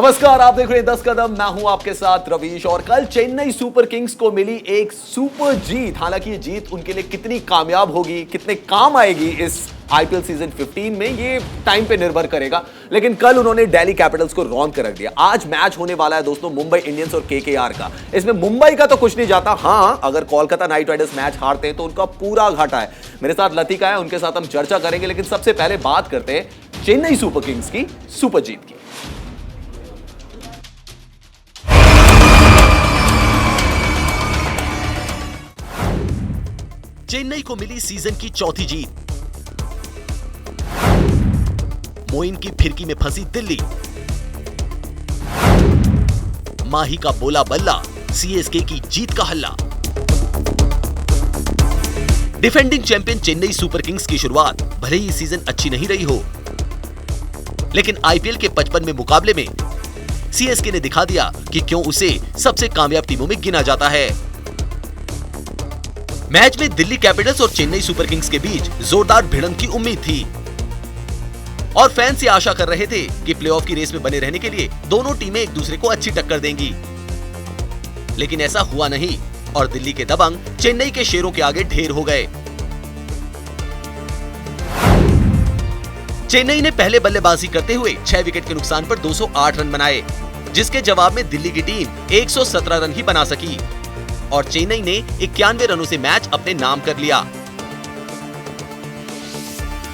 नमस्कार, आप देख रहे हैं 10 कदम। मैं हूं आपके साथ रवीश। और कल चेन्नई सुपर किंग्स को मिली एक सुपर जीत। हालांकि ये जीत उनके लिए कितनी कामयाब होगी, कितने काम आएगी इस आईपीएल सीजन 15 में, ये टाइम पे निर्भर करेगा। लेकिन कल उन्होंने दिल्ली कैपिटल्स को रौंद कर रख दिया। आज मैच होने वाला है दोस्तों मुंबई इंडियंस और केकेआर का। इसमें मुंबई का तो कुछ नहीं जाता। हां, अगर कोलकाता नाइट राइडर्स मैच हारते हैं तो उनका पूरा घाटा है। मेरे साथ लतिका है, उनके साथ हम चर्चा करेंगे। लेकिन सबसे पहले बात करते हैं चेन्नई सुपर किंग्स की सुपर जीत की। चेन्नई को मिली सीजन की चौथी जीत। मोइन की फिरकी में फंसी दिल्ली। माही का बोला बल्ला, सीएसके की जीत का हल्ला। Defending champion Chennai super Kings की शुरुआत भले ही सीजन अच्छी नहीं रही हो, लेकिन आईपीएल के 55वें मुकाबले में सीएसके ने दिखा दिया कि क्यों उसे सबसे कामयाब टीमों में गिना जाता है। मैच में दिल्ली कैपिटल्स और चेन्नई सुपर किंग्स के बीच जोरदार भिड़ंत की उम्मीद थी और फैंस ये आशा कर रहे थे कि प्लेऑफ की रेस में बने रहने के लिए दोनों टीमें एक दूसरे को अच्छी टक्कर देंगी। लेकिन ऐसा हुआ नहीं और दिल्ली के दबंग चेन्नई के शेरों के आगे ढेर हो गए। चेन्नई ने पहले बल्लेबाजी करते हुए 6 विकेट के नुकसान पर 208 रन बनाए, जिसके जवाब में दिल्ली की टीम 117 रन ही बना सकी और चेन्नई ने 91 रनों से मैच अपने नाम कर लिया।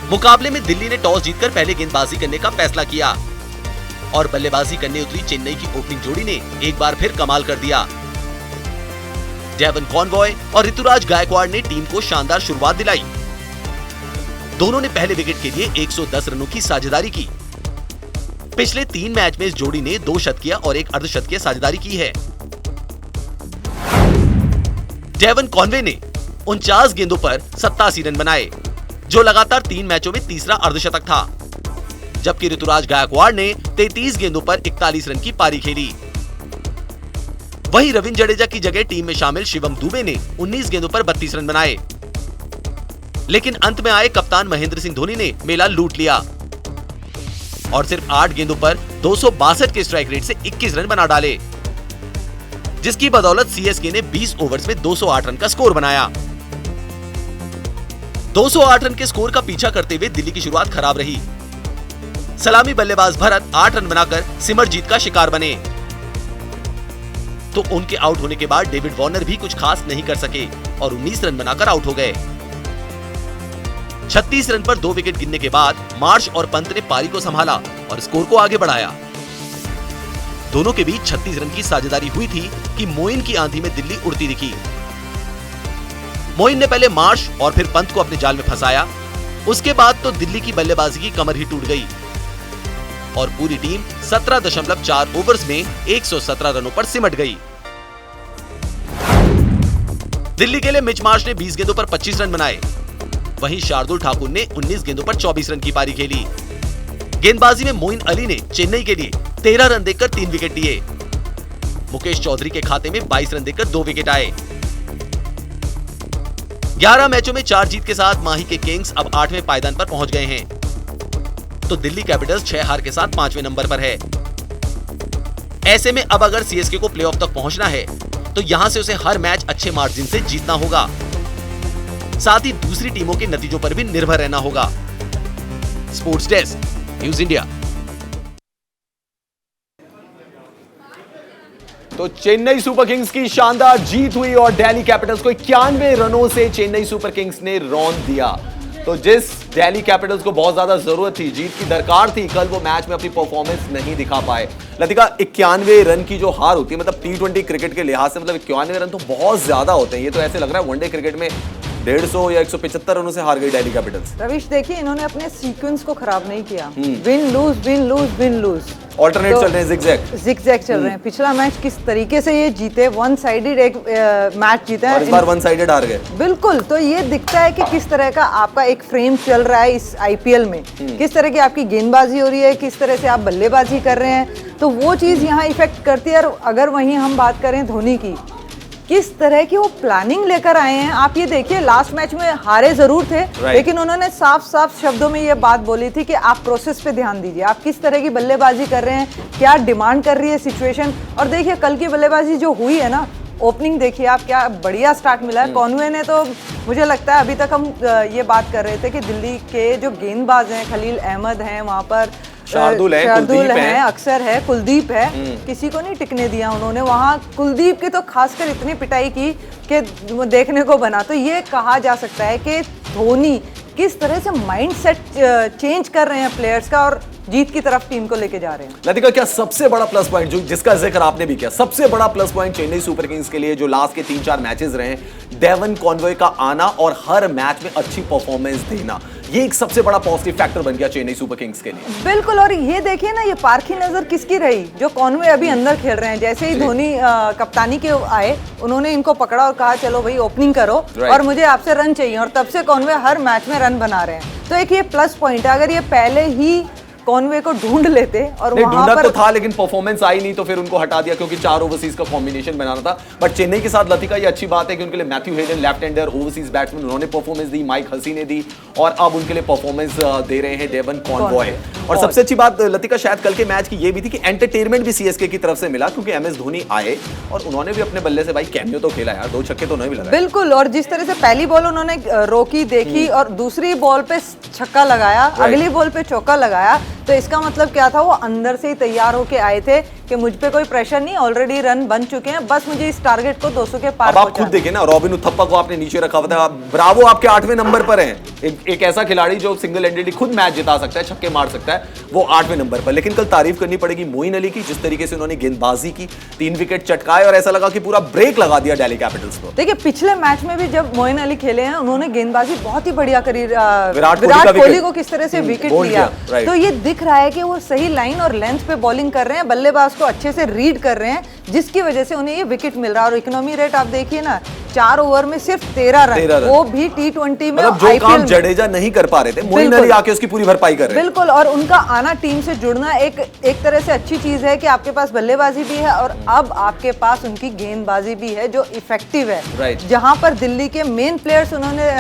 मुकाबले में दिल्ली ने टॉस जीतकर पहले गेंदबाजी करने का फैसला किया और बल्लेबाजी करने उतरी चेन्नई की ओपनिंग जोड़ी ने एक बार फिर कमाल कर दिया। डेवन कॉनवॉय और ऋतुराज गायकवाड़ ने टीम को शानदार शुरुआत दिलाई। दोनों ने पहले विकेट के लिए 110 रनों की साझेदारी की। पिछले 3 मैच में इस जोड़ी ने 2 शतकीय और 1 अर्धशतकीय साझेदारी की है। डेवन कॉनवे ने 49 गेंदों पर 87 रन बनाए, जो लगातार 3 मैचों में तीसरा अर्धशतक था, जबकि ऋतुराज गायकवाड़ ने 33 गेंदों पर 41 रन की पारी खेली। वहीं रविंद्र जडेजा की जगह टीम में शामिल शिवम दुबे ने 19 गेंदों पर 32 रन बनाए, लेकिन अंत में आए कप्तान महेंद्र सिंह धोनी ने मेला लूट लिया और सिर्फ 8 गेंदों पर 262 के स्ट्राइक रेट से 21 रन बना डाले, जिसकी बदौलत सीएसके ने 20 ओवर्स में 208 रन का स्कोर बनाया। 208 रन के स्कोर का पीछा करते हुए दिल्ली की शुरुआत खराब रही। सलामी बल्लेबाज भरत 8 रन बनाकर सिमरजीत का शिकार बने, तो उनके आउट होने के बाद डेविड वार्नर भी कुछ खास नहीं कर सके और 19 रन बनाकर आउट हो गए। 36 रन पर 2 विकेट गिरने के बाद मार्श और पंत ने पारी को संभाला और स्कोर को आगे बढ़ाया। दोनों के बीच 36 रन की साझेदारी हुई थी कि मोइन की आंधी में दिल्ली उड़ती दिखी। मोइन ने पहले मार्श और फिर पंत को अपने जाल में फंसाया। उसके बाद तो दिल्ली की बल्लेबाजी की कमर ही टूट गई और पूरी टीम 17.4 ओवर्स में 117 रनों पर सिमट गई। दिल्ली के लिए मिच मार्श ने 20 गेंदों पर 25 रन बनाए। वहीं शार्दुल ठाकुर ने 19 गेंदों पर 24 रन की पारी खेली। गेंदबाजी में मोइन अली ने चेन्नई के लिए 13 रन देकर 3 विकेट दिए। मुकेश चौधरी के खाते में 22 रन देकर 2 विकेट आए। 11 मैचों में 4 जीत के साथ माही के किंग्स अब 8वें पायदान पर पहुंच गए हैं, तो दिल्ली कैपिटल्स 6 हार के साथ 5वें नंबर पर है। ऐसे में अब अगर सीएसके को प्लेऑफ तक पहुंचना है तो यहां से उसे हर मैच अच्छे मार्जिन से जीतना होगा। साथ ही दूसरी टीमों के नतीजों पर भी निर्भर रहना होगा। Sports desk, news India. तो चेन्नई सुपर किंग्स की शानदार जीत हुई और दिल्ली कैपिटल्स को 91 रनों से चेन्नई सुपर किंग्स ने रौंद दिया। तो जिस दिल्ली कैपिटल्स को बहुत ज्यादा जरूरत थी, जीत की दरकार थी, कल वो मैच में अपनी परफॉर्मेंस नहीं दिखा पाए। लतिका, 91 रन की जो हार होती है, मतलब T20 क्रिकेट के लिहाज से, मतलब 91 रन तो बहुत ज्यादा होते हैं। ये तो ऐसे लग रहा है वनडे क्रिकेट में 150 या 175 रनों से हार गई दिल्ली कैपिटल्स। रविश, देखिए इन्होंने अपने सीक्वेंस को खराब नहीं किया। Win loose win loose win loose, alternate चल रहे हैं, जिगजैग चल रहे हैं। पिछला मैच किस तरीके से ये जीते, वन साइडेड एक मैच जीता है और इस बार वन साइडेड हार गए। बिल्कुल, तो ये दिखता है कि किस तरह का आपका एक फ्रेम चल रहा है इस आईपीएल में, किस तरह की आपकी गेंदबाजी हो रही है, किस तरह से आप बल्लेबाजी कर रहे हैं, तो वो चीज़ यहाँ इफेक्ट करती है। और अगर वहीं हम बात करें धोनी की, किस तरह की वो प्लानिंग लेकर आए हैं। आप ये देखिए, लास्ट मैच में हारे जरूर थे, लेकिन उन्होंने साफ साफ शब्दों में ये बात बोली थी कि आप प्रोसेस पे ध्यान दीजिए, आप किस तरह की बल्लेबाजी कर रहे हैं, क्या डिमांड कर रही है सिचुएशन। और देखिए कल की बल्लेबाजी जो हुई है ना, ओपनिंग देखिए आप, क्या बढ़िया स्टार्ट मिला है कॉनवे ने। तो मुझे लगता है अभी तक हम ये बात कर रहे थे कि दिल्ली के जो गेंदबाज हैं, खलील अहमद हैं, वहाँ पर शार्दुल है, अक्सर है, कुलदीप है, किसी को नहीं टिकने दिया उन्होंने। वहाँ कुलदीप की तो खासकर इतनी पिटाई की कि देखने को बना। तो ये कहा जा सकता है कि धोनी किस तरह से माइंड सेट चेंज कर रहे हैं प्लेयर्स का और जीत की तरफ टीम को लेके जा रहे हैं। लतिका, क्या सबसे बड़ा प्लस पॉइंट जो जिसका जिक्र आपने भी किया, सबसे बड़ा plus point Chennai super Kings के लिए जो लास्ट के 3-4 मैचेस रहे, डेवन कॉनवे का आना और हर मैच में अच्छी परफॉर्मेंस देना, ये एक सबसे बड़ा पॉजिटिव फैक्टर बन गया चेन्नई सुपर किंग्स के लिए। बिल्कुल। और ये देखिए ना, ये पारखी नजर किसकी रही, जो कॉनवे अभी अंदर खेल रहे हैं। जैसे ही धोनी कप्तानी के आए, उन्होंने इनको पकड़ा और कहा चलो भाई ओपनिंग करो और मुझे आपसे रन चाहिए, और तब से कॉनवे हर मैच में रन बना रहे हैं। तो एक ये प्लस पॉइंट है। अगर ये पहले ही कॉनवे को ढूंढ लेते और वहां पर तो था, लेकिन परफॉर्मेंस आई नहीं तो फिर उनको हटा दिया क्योंकि 4 ओवरसीज का कॉम्बिनेशन बनाना था। बट चेन्नई के साथ लतिका ये अच्छी बात है कि उनके लिए Matthew Hayden left hander overseas batsman, उन्होंने परफॉर्मेंस दी, माइक हसी ने दी, और अब उनके लिए परफॉर्मेंस दे रहे हैं डेवन कॉनवे। और सबसे अच्छी बात लतिका शायद कल के मैच की ये भी थी कि एंटरटेनमेंट भी सीएसके की तरफ से मिला, क्योंकि एमएस धोनी आए और उन्होंने भी अपने बल्ले से भाई कैमियो तो खेला यार, 2 छक्के तो नहीं मिला। बिल्कुल। और जिस तरह से पहली बॉल उन्होंने रोकी, देखी, और दूसरी बॉल पे छक्का लगाया, अगली बॉल पे चौका लगाया, तो इसका मतलब क्या था, वो अंदर से ही तैयार होके आए थे कि मुझ पे कोई प्रेशर नहीं, ऑलरेडी रन बन चुके हैं, बस मुझे इस टारगेट को 200 के पार। अब आप खुद देखिए ना, रॉबिन उथप्पा को आपने नीचे रखा हुआ था, ब्रावो आपके 8वें नंबर पर हैं। एक ऐसा खिलाड़ी जो सिंगल हैंडेडली खुद मैच जिता सकता है, छक्के मार सकता है, वो 8वें नंबर पर। लेकिन कल तारीफ करनी पड़ेगी मोइन अली की, जिस तरीके से उन्होंने गेंदबाजी की, 3 विकेट चटकाए और ऐसा लगा कि पूरा ब्रेक लगा दिया दिल्ली कैपिटल्स को। देखिए पिछले मैच में भी जब मोइन अली खेले हैं, उन्होंने गेंदबाजी बहुत ही बढ़िया करी, विराट कोहली को किस तरह से विकेट लिया। तो ये दिख रहा है कि वो सही लाइन और लेंथ पे बॉलिंग कर रहे हैं, बल्लेबाज को अच्छे से रीड कर रहे हैं, जिसकी वजह से उन्हें ये विकेट मिल रहा है। और इकोनॉमी रेट आप देखिए ना, 4 ओवर में सिर्फ 13 रन, वो भी T20 में, मतलब जो काम जडेजा नहीं कर पा रहे थे, मोइन अली आके उसकी पूरी भरपाई कर रहे हैं। बिल्कुल। और उनका आना, टीम से जुड़ना एक तरह से अच्छी चीज है कि आपके पास बल्लेबाजी भी है और अब आपके पास उनकी गेंदबाजी भी है जो इफेक्टिव है। जहां पर दिल्ली के मेन प्लेयर्स उन्होंने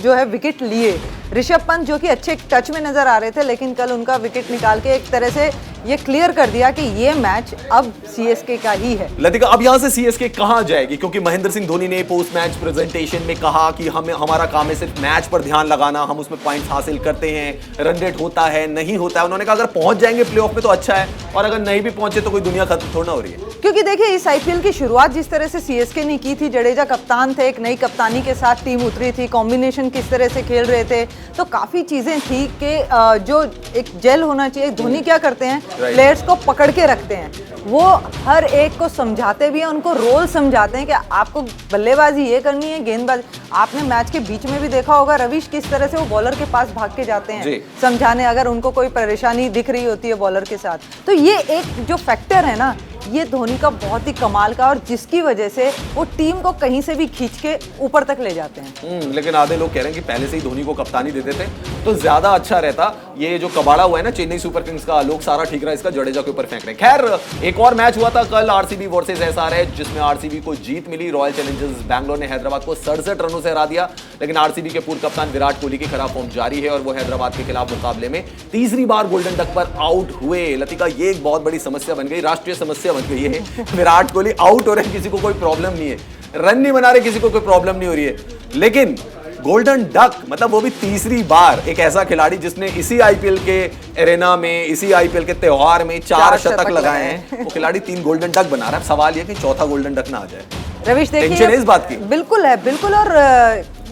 जो है विकेट लिए, ऋषभ पंत जो कि अच्छे टच में नजर आ रहे थे, लेकिन कल उनका विकेट निकाल के एक तरह से ये क्लियर कर दिया कि ये मैच अब सीएसके का ही है। लतिका, अब यहां से सीएसके कहां जाएगी, क्योंकि महेंद्र सिंह धोनी ने पोस्ट मैच प्रेजेंटेशन में कहा कि हमारा काम है सिर्फ मैच पर ध्यान लगाना, हम उसमें पॉइंट्स हासिल करते हैं, रन रेट होता है नहीं होता है। उन्होंने कहा अगर पहुंच जाएंगे प्लेऑफ में तो अच्छा है, और अगर नहीं भी पहुंचे तो कोई दुनिया खत्म थोड़ा हो रही है। क्योंकि देखिए इस आईपीएल की शुरुआत जिस तरह से सीएसके ने की थी, जडेजा कप्तान थे, एक नई कप्तानी के साथ टीम उतरी थी, कॉम्बिनेशन किस तरह से खेल रहे थे, तो काफी चीजें थी कि जो एक जेल होना चाहिए। धोनी क्या करते हैं, प्लेयर्स को पकड़ के रखते हैं, वो हर एक को समझाते भी हैं, उनको रोल समझाते हैं कि आपको बल्लेबाजी ये करनी है, गेंदबाजी। आपने मैच के बीच में भी देखा होगा रविश किस तरह से वो बॉलर के पास भाग के जाते हैं समझाने, अगर उनको कोई परेशानी दिख रही होती है बॉलर के साथ। तो ये एक जो फैक्टर है ना, ये धोनी का बहुत ही कमाल का, और जिसकी वजह से वो टीम को कहीं से भी खींच के ऊपर तक ले जाते हैं। लेकिन आधे लोग कह रहे हैं कि पहले से ही धोनी को कप्तानी दे देते तो ज्यादा अच्छा रहता। ये जो कबाड़ा हुआ है ना चेन्नई सुपर किंग्स का, लोग सारा ठीक रहा, इसका जडेजा के ऊपर फेंक रहे हैं। खैर एक और मैच हुआ था कल, आरसीबी वर्सेस एसआरएच, जिसमें आरसीबी को जीत मिली। रॉयल चैलेंजर्स बैंगलोर ने हैदराबाद को 67 रनों से हरा दिया, लेकिन आरसीबी के पूर्व कप्तान विराट कोहली की खराब फॉर्म जारी है और वो हैदराबाद के खिलाफ मुकाबले में तीसरी बार गोल्डन डक पर आउट हुए। लतिका, ये एक बहुत बड़ी समस्या बन गई, राष्ट्रीय समस्या बन गई है। विराट कोहली आउट हो रहे हैं, किसी को कोई प्रॉब्लम नहीं है, रन नहीं बना रहे, किसी को कोई प्रॉब्लम नहीं हो रही है, लेकिन गोल्डन डक मतलब वो भी तीसरी बार एक ऐसा खिलाड़ी जिसने इसी आईपीएल के एरेना में, इसी आईपीएल के त्योहार में 4 शतक लगाए हैं, वो खिलाड़ी 3 गोल्डन डक बना रहा है। सवाल ये कि चौथा गोल्डन डक ना आ जाए। रविश देखिए, टेंशन है इस बात की। बिल्कुल है, बिल्कुल। और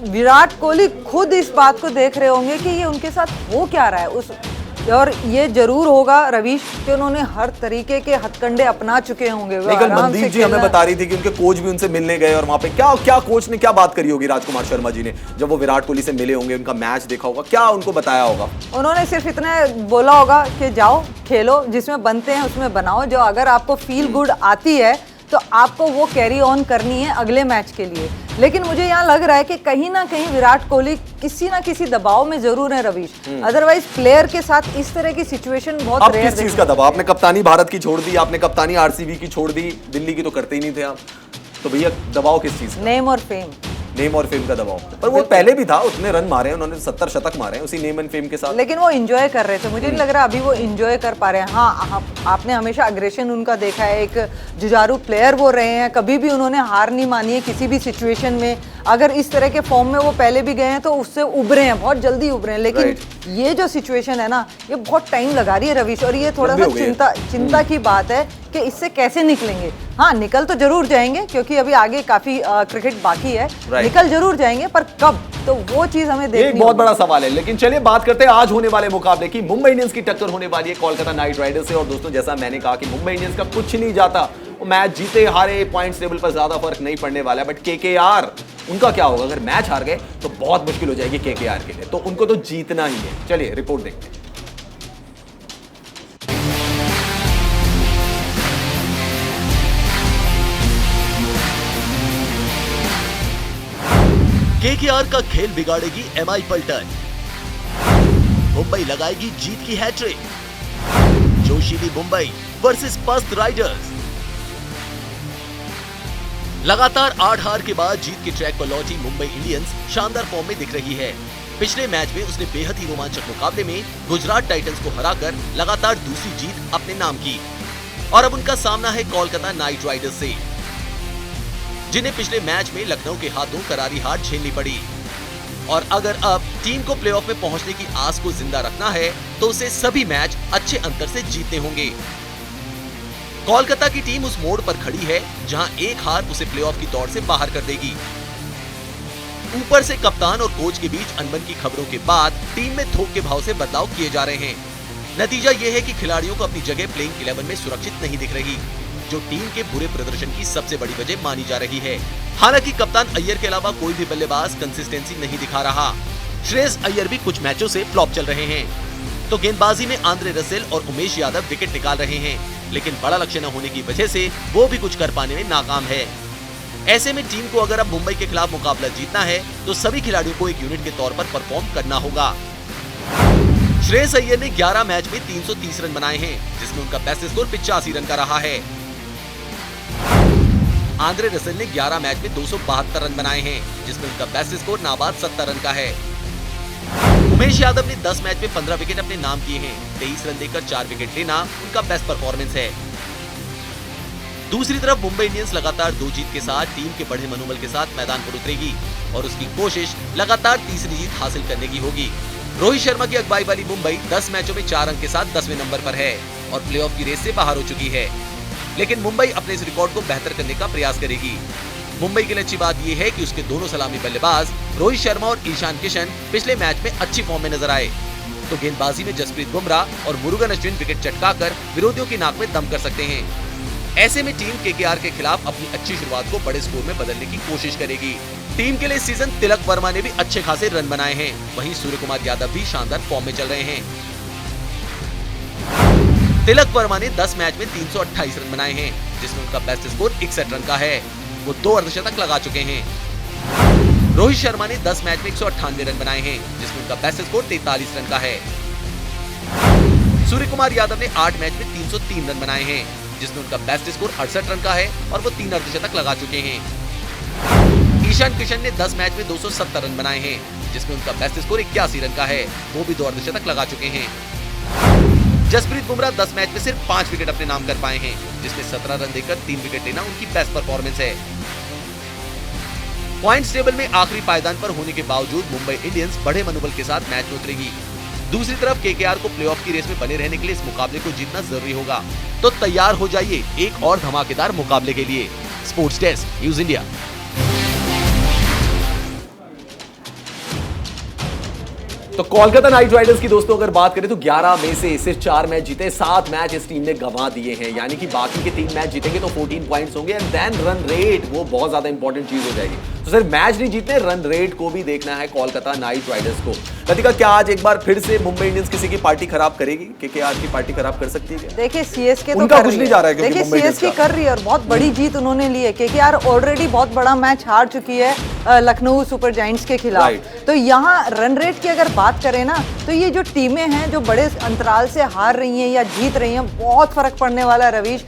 विराट कोहली खुद इस बात को देख रहे होंगे कि ये उनके साथ हो क्या रहा है, और ये जरूर होगा रवीश कि उन्होंने हर तरीके के हथकंडे अपना चुके होंगे। कल मनदीप जी हमें बता रही थी कि उनके कोच भी उनसे मिलने गए और वहां पे क्या कोच ने क्या बात करी होगी राजकुमार शर्मा जी ने, जब वो विराट कोहली से मिले होंगे, उनका मैच देखा होगा, क्या उनको बताया होगा? उन्होंने सिर्फ इतना बोला होगा कि जाओ खेलो, जिसमें बनते हैं उसमें बनाओ, जो अगर आपको फील गुड आती है तो आपको वो कैरी ऑन करनी है अगले मैच के लिए। लेकिन मुझे यहाँ लग रहा है कि कहीं ना कहीं विराट कोहली किसी ना किसी दबाव में जरूर है रवीश, अदरवाइज प्लेयर के साथ इस तरह की सिचुएशन बहुत रेयर। किस चीज का दबाव? आपने कप्तानी भारत की छोड़ दी, आपने कप्तानी आरसीबी की छोड़ दी, दिल्ली की तो करते ही नहीं थे आप। तो भैया दबाव किस चीज का? नेम और फेम। नेम और फेम का दबाव। पर वो पहले भी था, उतने रन मारे हैं उन्होंने, 70 शतक मारे हैं उसी नेम एंड फेम के साथ। लेकिन वो एंजॉय कर रहे थे, मुझे नहीं लग रहा अभी वो एंजॉय कर पा रहे हैं। हाँ, आपने हमेशा अग्रेशन उनका देखा है, एक जुझारू प्लेयर वो रहे हैं, कभी भी उन्होंने हार नहीं मानी है किसी भी सिचुएशन में। अगर इस तरह के फॉर्म में वो पहले भी गए हैं तो उससे उभरे हैं, बहुत जल्दी उभरे हैं। लेकिन ये जो सिचुएशन है ना, ये बहुत टाइम लगा रही है रवीश, और ये थोड़ा सा चिंता की बात है कि इससे कैसे निकलेंगे। हाँ, निकल तो जरूर जाएंगे क्योंकि अभी आगे काफी क्रिकेट बाकी है, निकल जरूर जाएंगे, पर कब, तो वो चीज हमें देखनी एक बहुत बड़ा सवाल है। लेकिन चलिए बात करते हैं आज होने वाले मुकाबले की। मुंबई इंडियंस की टक्कर होने वाली है कोलकाता नाइट राइडर्स से। और दोस्तों, जैसा मैंने कहा कि मुंबई इंडियंस का कुछ नहीं जाता, वो मैच जीते हारे पॉइंट्स टेबल पर ज्यादा फर्क नहीं पड़ने वाला है। बट केकेआर, उनका क्या होगा? अगर मैच हार गए तो बहुत मुश्किल हो जाएगी केकेआर के लिए, तो उनको तो जीतना ही है। चलिए रिपोर्ट देखते हैं। केकेआर का खेल बिगाड़ेगी एमआई पल्टन, मुंबई लगाएगी जीत की हैट्रिक, जोशीली मुंबई वर्सेस पस्त राइडर्स। लगातार 8 हार के बाद जीत के ट्रैक पर लौटी मुंबई इंडियंस शानदार फॉर्म में दिख रही है। पिछले मैच में उसने बेहद ही रोमांचक मुकाबले में गुजरात टाइटंस को हराकर लगातार दूसरी जीत अपने नाम की। और अब उनका सामना है कोलकाता नाइट राइडर्स से, जिन्हें पिछले मैच में लखनऊ के हाथों करारी हार झेलनी पड़ी। और अगर अब टीम को प्लेऑफ में पहुंचने की आस को जिंदा रखना है तो उसे सभी मैच अच्छे अंतर से जीतने होंगे। कोलकाता की टीम उस मोड़ पर खड़ी है जहां एक हार उसे प्लेऑफ की दौड़ से बाहर कर देगी। ऊपर से कप्तान और कोच के बीच अनबन की खबरों के बाद टीम में थोक के भाव से बदलाव किए जा रहे हैं। नतीजा यह है कि खिलाड़ियों को अपनी जगह प्लेइंग 11 में सुरक्षित नहीं दिख रही, जो टीम के बुरे प्रदर्शन की सबसे बड़ी वजह मानी जा रही है। हालांकि कप्तान अय्यर के अलावा कोई भी बल्लेबाज कंसिस्टेंसी नहीं दिखा रहा। श्रेयस अय्यर भी कुछ मैचों से फ्लॉप चल रहे हैं, तो गेंदबाजी में आंद्रे रसेल और उमेश यादव विकेट निकाल रहे हैं, लेकिन बड़ा लक्ष्य न होने की वजह से वो भी कुछ कर पाने में नाकाम है। ऐसे में टीम को अगर अब मुंबई के खिलाफ मुकाबला जीतना है तो सभी खिलाड़ियों को एक यूनिट के तौर पर परफॉर्म करना होगा। श्रेयस अय्यर ने 11 मैच में 330 रन बनाए हैं, जिसमें उनका बेस्ट स्कोर 85 रन का रहा है। आंद्रे रसेल ने 11 मैच में 272 रन बनाए हैं, जिसमें उनका बेस्ट स्कोर नाबाद 70 रन का है। उमेश यादव ने 10 मैच में 15 विकेट अपने नाम किए हैं। 23 रन देकर 4 विकेट लेना उनका बेस्ट परफॉर्मेंस है। दूसरी तरफ मुंबई इंडियंस लगातार 2 जीत के साथ टीम के बढ़े मनोबल के साथ मैदान पर उतरेगी और उसकी कोशिश लगातार तीसरी जीत हासिल करने की होगी। रोहित शर्मा की अगुवाई वाली मुंबई 10 मैचों में 4 अंक के साथ 10वें नंबर पर है और प्लेऑफ की रेस से बाहर हो चुकी है। लेकिन मुंबई अपने इस रिकॉर्ड को बेहतर करने का प्रयास करेगी। मुंबई के लिए अच्छी बात यह है कि उसके दोनों सलामी बल्लेबाज रोहित शर्मा और ईशान किशन पिछले मैच में अच्छी फॉर्म में नजर आए, तो गेंदबाजी में जसप्रीत बुमराह और मुरुगन अश्विन विकेट चटकाकर विरोधियों की नाक में दम कर सकते हैं। ऐसे में टीम केकेआर के खिलाफ अपनी अच्छी शुरुआत को बड़े स्कोर में बदलने की कोशिश करेगी। टीम के लिए इस सीजन तिलक वर्मा ने भी अच्छे खासे रन बनाए हैं, वहीं सूर्य कुमार यादव भी शानदार फॉर्म में चल रहे हैं। तिलक वर्मा ने 10 मैच में 328 रन बनाए हैं, जिसमें उनका बेस्ट स्कोर 61 रन का है। वो 2 अर्धशतक लगा चुके हैं। रोहित शर्मा ने 10 मैच में 198 रन बनाए हैं, जिसमें उनका बेस्ट स्कोर 43 रन का है। सूर्य कुमार यादव ने 8 मैच में 303 रन बनाए हैं, जिसमें उनका बेस्ट स्कोर 68 रन का है और वो 3 अर्धशतक लगा चुके हैं। ईशान किशन ने 10 मैच में 270 रन बनाए हैं, जिसमें उनका बेस्ट स्कोर 81 रन का है। वो भी 2 अर्धशतक लगा चुके हैं। जसप्रीत बुमराह 10 मैच में सिर्फ 5 विकेट अपने नाम कर पाए हैं, जिसमें 17 रन देकर 3 विकेट लेना उनकी बेस्ट परफॉर्मेंस है। पॉइंट्स टेबल में आखिरी पायदान पर होने के बावजूद मुंबई इंडियंस बड़े मनोबल के साथ मैच में उतरेगी। दूसरी तरफ केकेआर को प्लेऑफ की रेस में बने रहने के लिए इस मुकाबले को जीतना जरूरी होगा, तो तैयार हो जाइए एक और धमाकेदार मुकाबले के लिए। Sports desk, news India. तो कोलकाता नाइट राइडर्स की दोस्तों अगर बात करें तो 11 में से सिर्फ 4 मैच जीते, 7 मैच इस टीम ने गंवा दिए हैं, यानी कि बाकी के 3 मैच जीतेंगे तो 14 पॉइंट्स होंगे। एंड देन रन रेट, वो बहुत ज्यादा इंपॉर्टेंट चीज हो जाएगी। तो सिर्फ मैच नहीं जीतने, रन रेट को भी देखना है कोलकाता नाइट राइडर्स को। लतिका, क्या आज एक बार फिर से मुंबई इंडियंस किसी की पार्टी खराब करेगी? केकेआर की पार्टी खराब कर सकती है क्या? देखिए सीएसके तो उनका कुछ नहीं जा रहा है, देखिए सीएसके कर रही है और बहुत बड़ी जीत उन्होंने ली है। केकेआर ऑलरेडी बहुत बड़ा मैच हार चुकी है लखनऊ सुपर जायंट्स के खिलाफ। तो यहाँ रन रेट की अगर बात करें ना, तो ये जो टीमें हैं जो बड़े अंतराल से हार रही हैं या जीत रही हैं, बहुत फर्क पड़ने वाला है रवीश।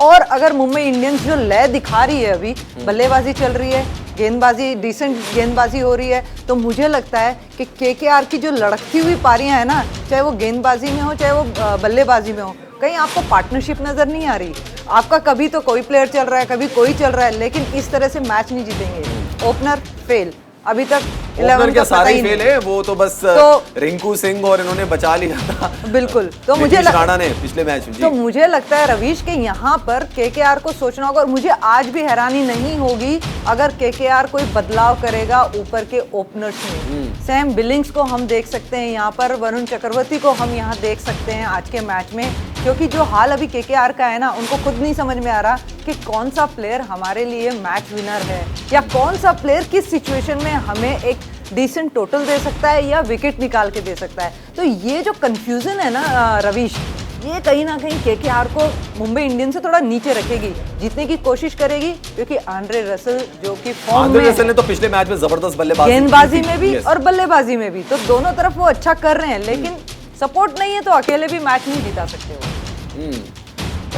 और अगर मुंबई इंडियंस जो लय दिखा रही है अभी, बल्लेबाजी चल रही है, गेंदबाजी डिसेंट गेंदबाजी हो रही है, तो मुझे लगता है कि केकेआर की जो लड़कती हुई पारियां है ना, चाहे वो गेंदबाजी में हो चाहे वो बल्लेबाजी में हो, कहीं आपको पार्टनरशिप नजर नहीं आ रही। आपका कभी तो कोई प्लेयर चल रहा है, कभी कोई चल रहा है, लेकिन इस तरह से मैच नहीं जीतेंगे। ओपनर फेल, अभी तक 11 क्या का पता सारे ही फेल नहीं। है, वो तो बस तो रिंकू सिंह और इन्होंने बचा लिया था। बिल्कुल, तो मुझे नीतीश राणा ने पिछले मैच में। तो मुझे लगता है रवीश के यहाँ पर केकेआर को सोचना होगा, और मुझे आज भी हैरानी नहीं होगी अगर केकेआर कोई बदलाव करेगा ऊपर के ओपनर्स में। सैम बिलिंग्स को हम देख सकते हैं यहाँ पर, वरुण चक्रवर्ती को हम यहाँ देख सकते हैं आज के मैच में, क्योंकि जो हाल अभी केकेआर का है ना, उनको खुद नहीं समझ में आ रहा कि कौन सा प्लेयर हमारे लिए मैच विनर है, या कौन सा प्लेयर किस सिचुएशन में हमें एक डिसेंट टोटल दे सकता है या विकेट निकाल के दे सकता है। तो ये जो कंफ्यूजन है ना रवीश, ये कहीं ना कहीं केकेआर को मुंबई इंडियंस से थोड़ा नीचे रखेगी, जीतने की कोशिश करेगी, क्योंकि आंद्रे रसल जो कि फॉर्म में रसल ने तो पिछले मैच में जबरदस्त बल्लेबाजी गेंदबाजी में भी Yes. और बल्लेबाजी में भी, तो दोनों तरफ वो अच्छा कर रहे हैं, लेकिन सपोर्ट नहीं है तो अकेले भी मैच नहीं जीता सकते वो।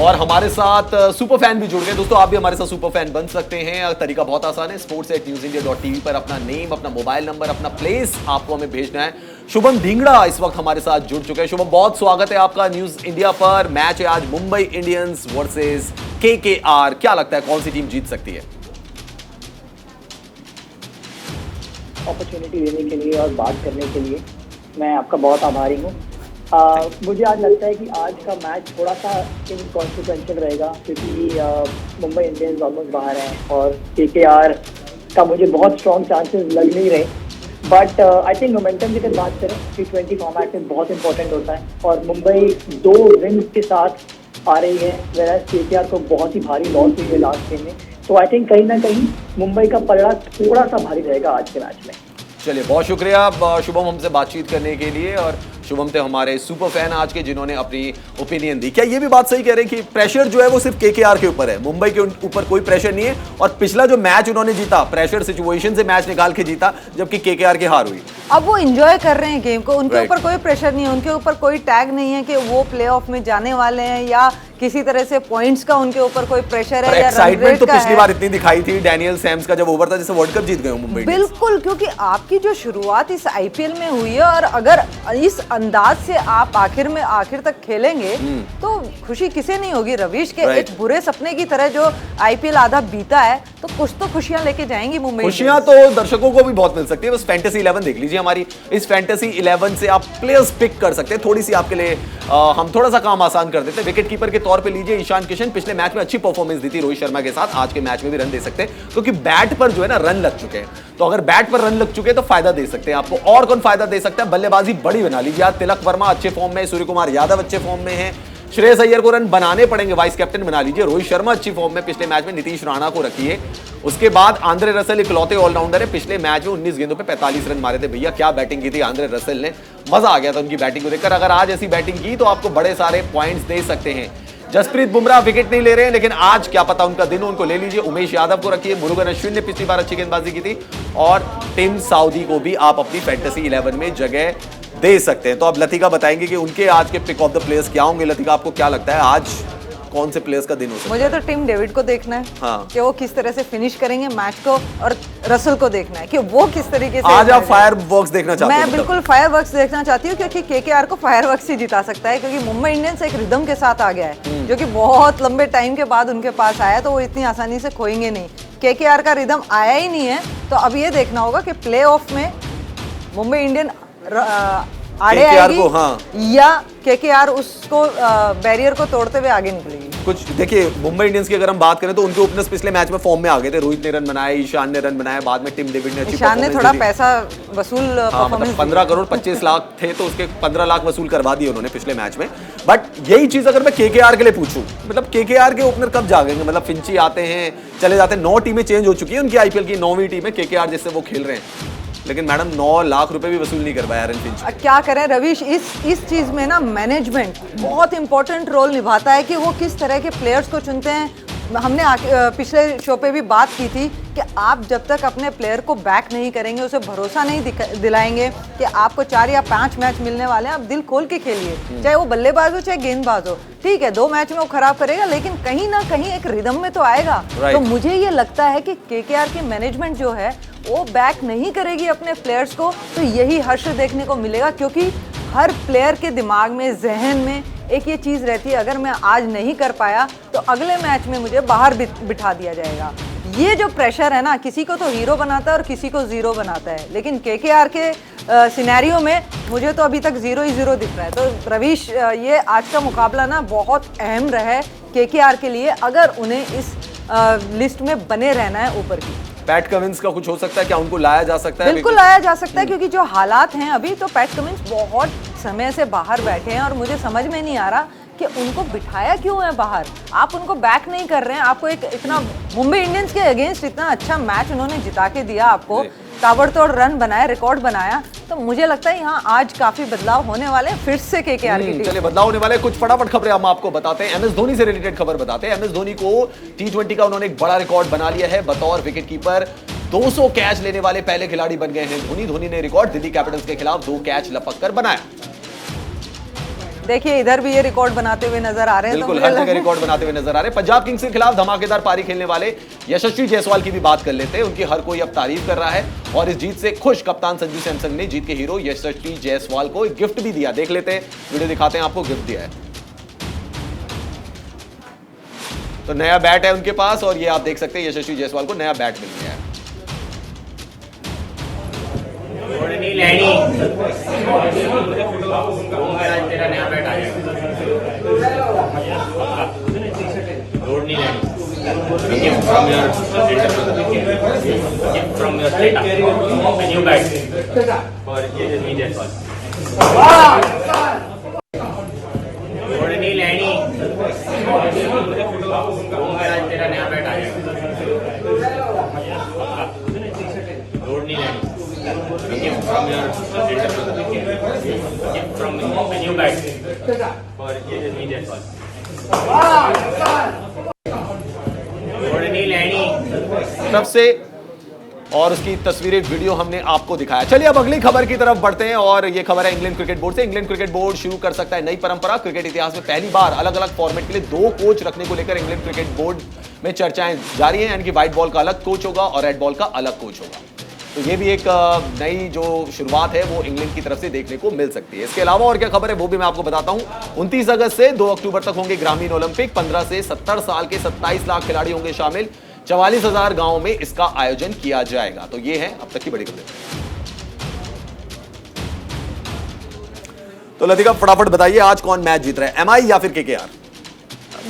और हमारे साथ सुपर फैन भी जुड़ गए। दोस्तों आप भी हमारे साथ सुपर फैन बन सकते हैं। तरीका बहुत आसान है, sports@newsindia.tv पर अपना नेम, अपना मोबाइल नंबर, अपना प्लेस आपको हमें भेजना है। शुभम ढींगड़ा इस वक्त हमारे साथ जुड़ चुके हैं। शुभम, बहुत स्वागत है आपका न्यूज इंडिया पर। मैच है आज मुंबई इंडियंस वर्सेस केकेआर। क्या लगता है कौन सी टीम जीत सकती है? अपॉर्चुनिटी देने के लिए और बात करने के लिए मैं आपका बहुत आभारी हूँ। मुझे आज लगता है कि आज का मैच थोड़ा सा इनकॉन्सिक्वेंशियल रहेगा, क्योंकि मुंबई इंडियंस ऑलमोस्ट बाहर हैं और केकेआर का मुझे बहुत स्ट्रॉन्ग चांसेस लग नहीं रहे। बट आई थिंक मोमेंटम की अगर बात करें, T20 फॉर्मेट में बहुत इंपॉर्टेंट होता है, और मुंबई 2 विन्स के साथ आ रही है, वेराज केकेआर को बहुत ही भारी लॉस हुई है लास्ट गेम में। तो आई थिंक कहीं ना कहीं मुंबई का पलड़ा थोड़ा सा भारी रहेगा आज के मैच में। चलिए, बहुत शुक्रिया शुभम हमसे बातचीत करने के लिए। और शुभम थे हमारे सुपर फैन आज के, जिन्होंने अपनी ओपिनियन दी। क्या ये भी बात सही कह रहे हैं कि प्रेशर जो है वो सिर्फ केकेआर के ऊपर है, मुंबई के ऊपर कोई प्रेशर नहीं है? और पिछला जो मैच उन्होंने जीता, प्रेशर सिचुएशन से मैच निकाल के जीता, जबकि केकेआर की हार हुई। अब वो एंजॉय कर रहे हैं गेम को, उनके ऊपर कोई प्रेशर नहीं है, उनके ऊपर कोई टैग नहीं है कि वो प्लेऑफ में जाने वाले हैं, या किसी तरह से पॉइंट्स का उनके ऊपर कोई प्रेशर है या रन रेट तो का पिछली है। बार इतनी दिखाई थी डैनियल सैम्स का जब ओवर था, जैसे वर्ल्ड कप जीत गए हो मुंबई इंडियंस। बिल्कुल, क्योंकि आपकी जो शुरुआत इस आईपीएल में हुई है, और अगर इस अंदाज से आप आखिर तक खेलेंगे तो खुशी किसे नहीं होगी रवीश के। एक बुरे सपने की तरह जो आईपीएल आधा बीता है, तो कुछ तो खुशियां लेके जाएंगी मुंबई। खुशियां तो दर्शकों को भी बहुत मिल सकती है। बस फैंटेसी 11 देख लीजिए हमारी। इस फैंटेसी 11 से आप प्लेयर्स पिक कर सकते हैं। थोड़ी सी आपके लिए हम थोड़ा सा काम आसान कर देते हैं। विकेट कीपर के तौर पे लीजिए ईशान किशन, पिछले मैच में अच्छी परफॉर्मेंस दी थी रोहित शर्मा के साथ, आज के मैच में भी रन दे सकते हैं, क्योंकि बैट पर जो है ना रन लग चुके हैं। तो अगर बैट पर रन लग चुके हैं तो फायदा दे सकते हैं आपको। और कौन फायदा दे सकता है? बल्लेबाजी बड़ी बना लीजिए। तिलक वर्मा अच्छे फॉर्म में, सूर्य कुमार यादव अच्छे फॉर्म में है, श्रेयस अय्यर को रन बनाने पड़ेंगे, वाइस कैप्टन बना लीजिए। रोहित शर्मा अच्छी फॉर्म में, पिछले मैच में नीतीश राणा को रखिए। उसके बाद आंद्रे रसल इकलौते ऑलराउंडर है, पिछले मैच में 19 गेंदों पे 45 रन मारे थे। भैया क्या बैटिंग की थी आंद्रे रसल ने, मजा आ गया था उनकी बैटिंग को देखकर। अगर आज ऐसी बैटिंग की तो आपको बड़े सारे पॉइंट्स दे सकते हैं। जसप्रीत बुमराह विकेट नहीं ले रहे हैं, लेकिन आज क्या पता उनका दिन हो, उनको ले लीजिए। उमेश यादव को रखिए, मुरुगन अश्विन ने पिछली बार अच्छी गेंदबाजी की थी, और टिम साउदी को भी आप अपनी फैंटेसी 11 में जगह दे सकते हैं। तो अब लतिका बताएंगे कि उनके आज के पिक ऑफ द प्लेयर्स क्या होंगे। लतिका, आपको क्या लगता है आज कौन से प्लेयर्स का दिन हो सकता है? मुझे तो टिम डेविड को देखना है, हाँ। कि वो किस तरह से फिनिश करेंगे मैच को, और रसल को देखना है कि वो किस तरीके से। आज आप फायरवर्क्स देखना चाहते हैं? मैं बिल्कुल फायरवर्क्स देखना चाहती हूँ, क्योंकि केकेआर को फायरवर्क्स ही जिता सकता है, क्योंकि मुंबई इंडियंस एक रिदम के साथ आ गया है, जो कि बहुत लंबे टाइम के बाद उनके पास आया, तो वो इतनी आसानी से खोएंगे नहीं। केकेआर का रिदम आया ही नहीं है, तो अब ये देखना होगा कि प्लेऑफ में मुंबई इंडियन आड़े आएगी को, हाँ। या केकेआर उसको बैरियर को तोड़ते हुए आगे निकलेगी। कुछ देखिए, मुंबई इंडियंस की अगर हम बात करें तो उनके ओपनर्स पिछले मैच में फॉर्म में आ गए थे। रोहित ने रन बनाए, ईशान ने रन बनाए, बाद में टिम डेविड ने अच्छी ईशान ने थोड़ा पैसा वसूल परफॉर्मेंस 15 करोड़ 25 लाख थे, तो उसके 15 लाख वसूल करवा दिए उन्होंने पिछले मैच में। बट यही चीज अगर मैं केकेआर के लिए पूछूं, मतलब केकेआर के ओपनर कब जागेंगे? मतलब फिंची आते हैं, चले जाते हैं। 9 टीमें चेंज हो चुकी है उनकी, आईपीएल की 9वीं टीम है केकेआर जिससे वो खेल रहे हैं, लेकिन मैडम 9 लाख रुपए भी वसूल नहीं कर पाया एरन फिंच। क्या करें रवीश, इस चीज में ना मैनेजमेंट बहुत इंपॉर्टेंट रोल निभाता है, कि वो किस तरह के प्लेयर्स को चुनते हैं, हमने पिछले शो पे भी बात की थी कि आप जब तक अपने प्लेयर को बैक नहीं करेंगे, उसे भरोसा नहीं दिलाएंगे कि आपको 4 या 5 मैच मिलने वाले हैं, आप दिल खोल के खेलिए, चाहे वो बल्लेबाज हो चाहे गेंदबाज हो। ठीक है, 2 मैच में वो खराब करेगा, लेकिन कहीं ना कहीं एक रिदम में तो आएगा। तो मुझे ये लगता है कि केकेआर की मैनेजमेंट जो है वो बैक नहीं करेगी अपने प्लेयर्स को, तो यही हर्ष देखने को मिलेगा, क्योंकि हर प्लेयर के दिमाग में, जहन में एक ये चीज़ रहती है, अगर मैं आज नहीं कर पाया तो अगले मैच में मुझे बाहर बिठा दिया जाएगा। ये जो प्रेशर है ना, किसी को तो हीरो बनाता है और किसी को ज़ीरो बनाता है, लेकिन केकेआर के सिनेरियो में मुझे तो अभी तक 0 ही 0 दिख रहा है। तो रवीश, ये आज का मुकाबला ना बहुत अहम रहा है केकेआर के लिए, अगर उन्हें इस लिस्ट में बने रहना है ऊपर की। पैट कमिंस का कुछ हो सकता है क्या? उनको लाया जा सकता है? बिल्कुल लाया जा सकता है, क्योंकि जो हालात हैं अभी, तो पैट कमिंस बहुत समय से बाहर बैठे हैं और मुझे समझ में नहीं आ रहा कि उनको बिठाया क्यों है बाहर। आप उनको बैक नहीं कर रहे हैं, आपको एक इतना मुंबई इंडियंस के अगेंस्ट इतना अच्छा मैच उन्होंने जिता के दिया, आपको ताबड़तोड़ रन बनाया, रिकॉर्ड बनाया, तो मुझे लगता है यहाँ आज काफी बदलाव होने वाले हैं फिर से केकेआर की टीम। चलिए, बदलाव होने वाले कुछ फटाफट खबरें हम आपको बताते हैं। MS धोनी से रिलेटेड खबर बताते हैं। MS धोनी को T20 का उन्होंने एक बड़ा रिकॉर्ड बना लिया है, बतौर विकेटकीपर 200 कैच लेने वाले पहले खिलाड़ी बन गए हैं धोनी ने रिकॉर्ड दिल्ली कैपिटल्स के खिलाफ 2 कैच लपक कर बनाया। देखिए, इधर भी ये रिकॉर्ड बनाते हुए नजर आ रहे हैं। बिल्कुल, हर जगह रिकॉर्ड बनाते हुए नजर आ रहे हैं। पंजाब किंग्स के खिलाफ धमाकेदार पारी खेलने वाले यशस्वी जायसवाल की भी बात कर लेते हैं। उनकी हर कोई अब तारीफ कर रहा है और इस जीत से खुश कप्तान संजू सैमसन ने जीत के हीरो यशस्वी जायसवाल को एक गिफ्ट भी दिया। देख लेते हैं, वीडियो दिखाते हैं आपको। गिफ्ट दिया है तो नया बैट है उनके पास, और ये आप देख सकते हैं यशस्वी जायसवाल को नया बैट मिल गया है। तेरा नया बैट आ गया। Gift from your state, a new bag for Yashasvi Jaiswal. Road नहीं लेनी, तेरा नया बैट आ गया। रोड नहीं लेनी, gift from your gift from a new bag for Yashasvi Jaiswal. तब से और उसकी तस्वीरें, वीडियो हमने आपको दिखाया। चलिए अब अगली खबर की तरफ बढ़ते हैं, और ये खबर है इंग्लैंड क्रिकेट बोर्ड से। इंग्लैंड क्रिकेट बोर्ड शुरू कर सकता है नई परंपरा। क्रिकेट इतिहास में पहली बार अलग अलग फॉर्मेट के लिए 2 कोच रखने को लेकर इंग्लैंड क्रिकेट बोर्ड में चर्चाएं जारी हैं, यानी कि व्हाइट बॉल का अलग कोच होगा और रेड बॉल का अलग कोच होगा। तो ये भी एक नई जो शुरुआत है वो इंग्लैंड की तरफ से देखने को मिल सकती है। इसके अलावा और क्या खबर है वो भी मैं आपको बताता हूं। 29 अगस्त से 2 अक्टूबर तक होंगे ग्रामीण ओलंपिक। 15 से 70 साल के 27 लाख खिलाड़ी होंगे शामिल। 44,000 गांवों में इसका आयोजन किया जाएगा। तो ये है अब तक की बड़ी खबर। तो लतिका, फटाफट बताइए आज कौन मैच जीत रहा है, MI या फिर KKR?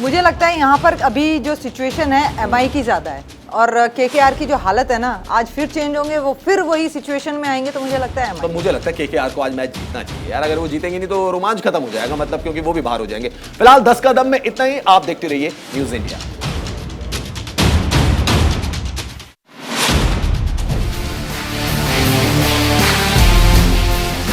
मुझे लगता है यहाँ पर अभी जो सिचुएशन है MI की ज्यादा है, और KKR की जो हालत है ना, आज फिर चेंज होंगे, वो फिर वही सिचुएशन में आएंगे। तो मुझे लगता है MI। तो मुझे लगता है KKR को आज मैच जीतना चाहिए यार। अगर वो जीतेंगे नहीं तो रोमांच खत्म हो जाएगा, मतलब, क्योंकि वो भी बाहर हो जाएंगे। फिलहाल 10 का दम में इतना ही। आप देखते रहिए न्यूज़ इंडिया।